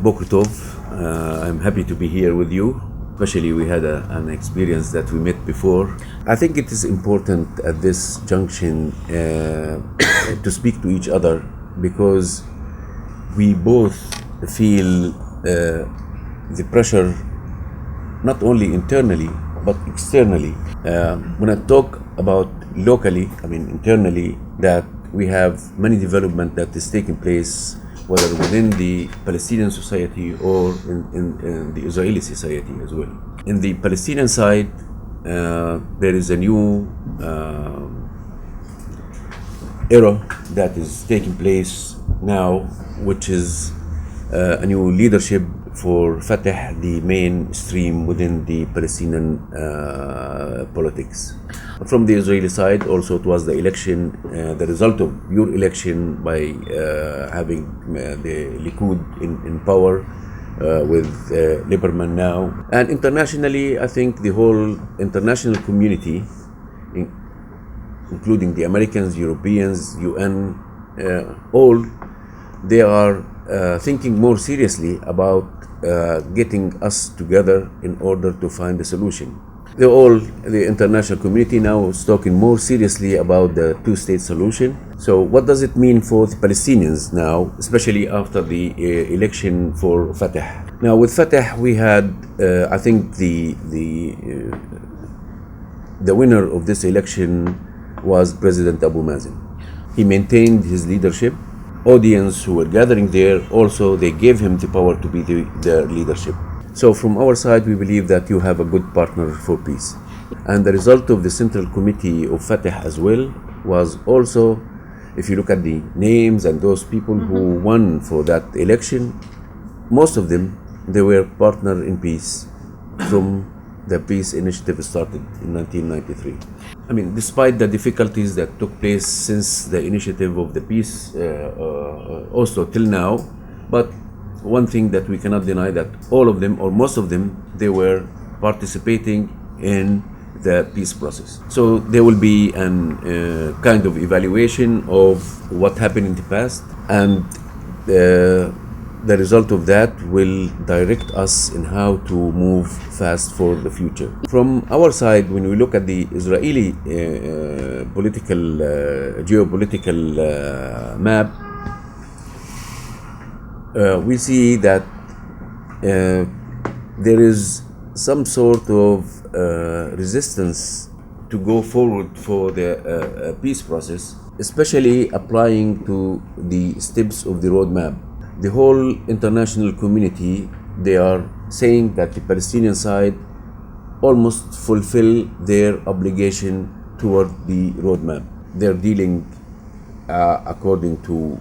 Boker Tov. I'm happy to be here with you. Especially we had an experience that we met before. I think it is important at this junction to speak to each other because we both feel the pressure not only internally but externally. When I talk about locally, I mean internally, that we have many development that is taking place whether within the Palestinian society or in the Israeli society as well. In the Palestinian side, there is a new era that is taking place now, which is a new leadership for Fatah, the mainstream within the Palestinian politics. From the Israeli side, also it was the election, the result of your election by having the Likud in power with Lieberman now. And internationally, I think the whole international community, including the Americans, Europeans, UN, all, they are thinking more seriously about getting us together in order to find a solution. The international community now is talking more seriously about the two-state solution. So what does it mean for the Palestinians now, especially after the election for Fatah? Now with Fatah we had, I think the winner of this election was President Abu Mazen. He maintained his leadership. Audience who were gathering there also, they gave him the power to be the leadership. So from our side, we believe that you have a good partner for peace. And the result of the Central Committee of Fatah as well was also, if you look at the names and those people who won for that election, most of them, they were partner in peace from the Peace Initiative started in 1993. I mean, despite the difficulties that took place since the initiative of the peace Oslo till now, but one thing that we cannot deny that all of them or most of them, they were participating in the peace process. So there will be an kind of evaluation of what happened in the past, and the result of that will direct us in how to move fast for the future. From our side, when we look at the Israeli geopolitical map, we see that there is some sort of resistance to go forward for the peace process, especially applying to the steps of the roadmap. The whole international community, they are saying that the Palestinian side almost fulfill their obligation toward the roadmap. They're dealing according to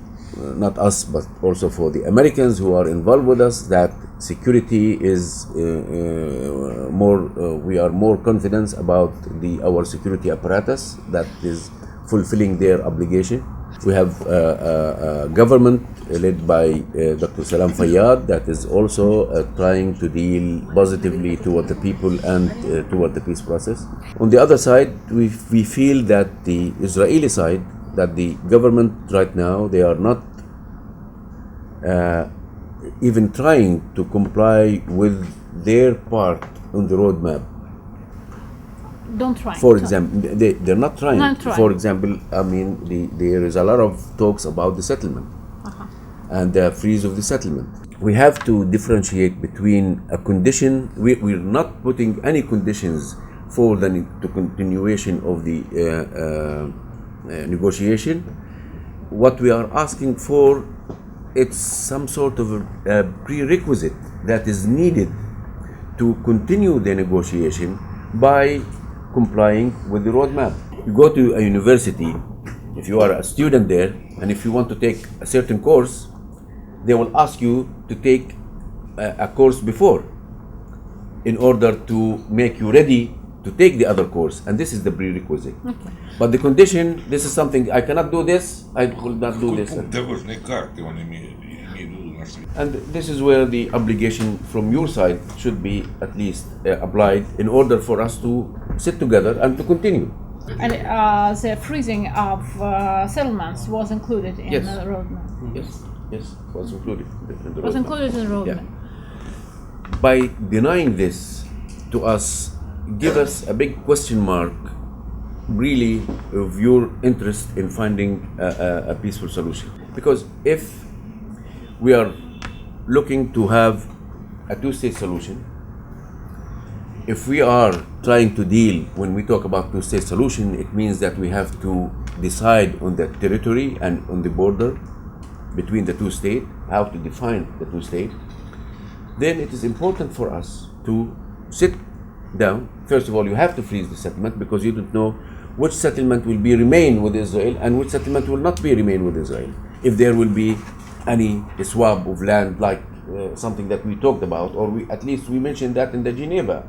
not us, but also for the Americans who are involved with us, that security is we are more confident about our security apparatus that is fulfilling their obligation. We have a government led by Dr. Salam Fayyad that is also trying to deal positively toward the people and toward the peace process. On the other side, we feel that the Israeli side, that the government right now, they are not even trying to comply with their part on the roadmap. Don't try. For example, they're not trying. For example, I mean, there is a lot of talks about the settlement and the freeze of the settlement. We have to differentiate between a condition. We're not putting any conditions for the continuation of the negotiation. What we are asking for, it's some sort of a prerequisite that is needed to continue the negotiation by complying with the roadmap. You go to a university, if you are a student there, and if you want to take a certain course, they will ask you to take a course before in order to make you ready to take the other course, and this is the prerequisite. Okay. But the condition, this is something, I cannot do this, I will not do this. And this is where the obligation from your side should be at least applied in order for us to sit together and to continue. And the freezing of settlements was included in the roadmap. Yes. Yes, was included in the Was roadmap. included in the roadmap. Yeah. By denying this to us, give us a big question mark, really, of your interest in finding a peaceful solution. Because if we are looking to have a two-state solution, if we are trying to deal, when we talk about two-state solution, it means that we have to decide on the territory and on the border between the two states, how to define the two states. Then it is important for us to sit down. First of all, you have to freeze the settlement, because you don't know which settlement will be remain with Israel and which settlement will not be remain with Israel. If there will be any swap of land, like something that we talked about, or at least we mentioned that in the Geneva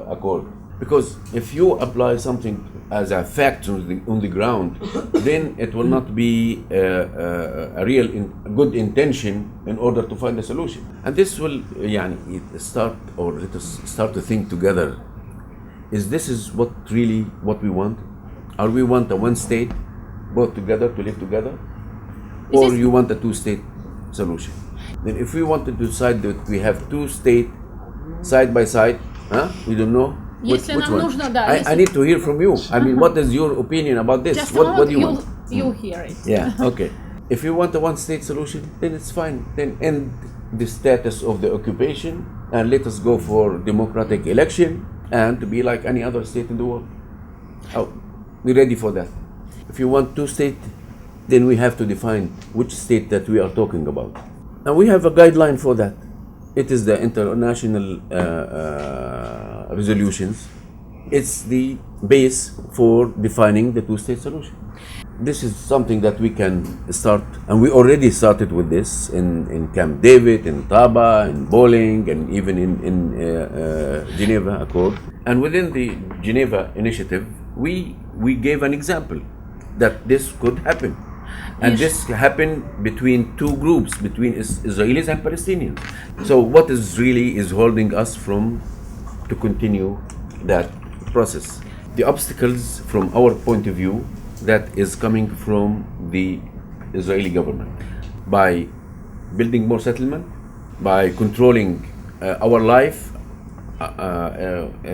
Accord. Because if you apply something as a fact on the ground, then it will not be a real good intention in order to find a solution. And this will start, or let us start to think together. This is what we want? Or we want a one state, both together, to live together? Or you want a two-state solution? Then if we want to decide that we have two states side by side, we don't know which one. I need to hear from you. I mean, what is your opinion about this? What do you want? You'll hear it. Yeah, okay. If you want a one-state solution, then it's fine. Then end the status of the occupation and let us go for democratic election and to be like any other state in the world. We're ready for that. If you want two-state, then we have to define which state that we are talking about. And we have a guideline for that. It is the international resolutions. It's the base for defining the two-state solution. This is something that we can start, and we already started with this in Camp David, in Taba, in Bowling, and even in Geneva Accord. And within the Geneva Initiative, we gave an example that this could happen. And this happened between two groups, between Israelis and Palestinians. So what is holding us to continue that process? The obstacles from our point of view, that is coming from the Israeli government. By building more settlement, by controlling our life,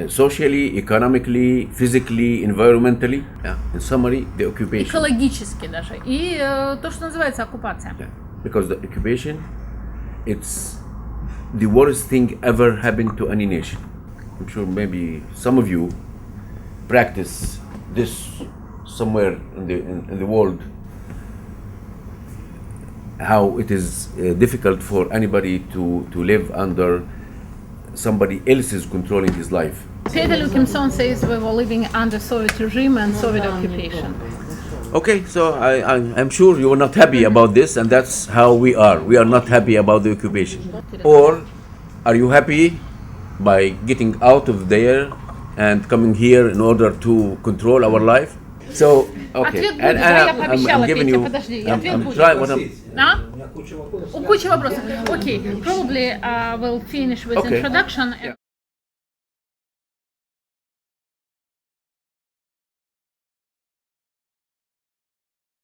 socially, economically, physically, environmentally. In summary, the occupation. Экологически даже. И то, что называется оккупация. Because the occupation, it's the worst thing ever happened to any nation. I'm sure maybe some of you practice this somewhere in the world, how it is difficult for anybody to live under somebody else is controlling his life. Peter Lukimson says we were living under Soviet regime and Soviet occupation. Okay, so I'm sure you are not happy about this, and that's how we are. We are not happy about the occupation. Or are you happy by getting out of there and coming here in order to control our life? So, okay, and I'm giving you, I'm trying what I'm... Куча вопросов. Okay, probably we'll finish with introduction.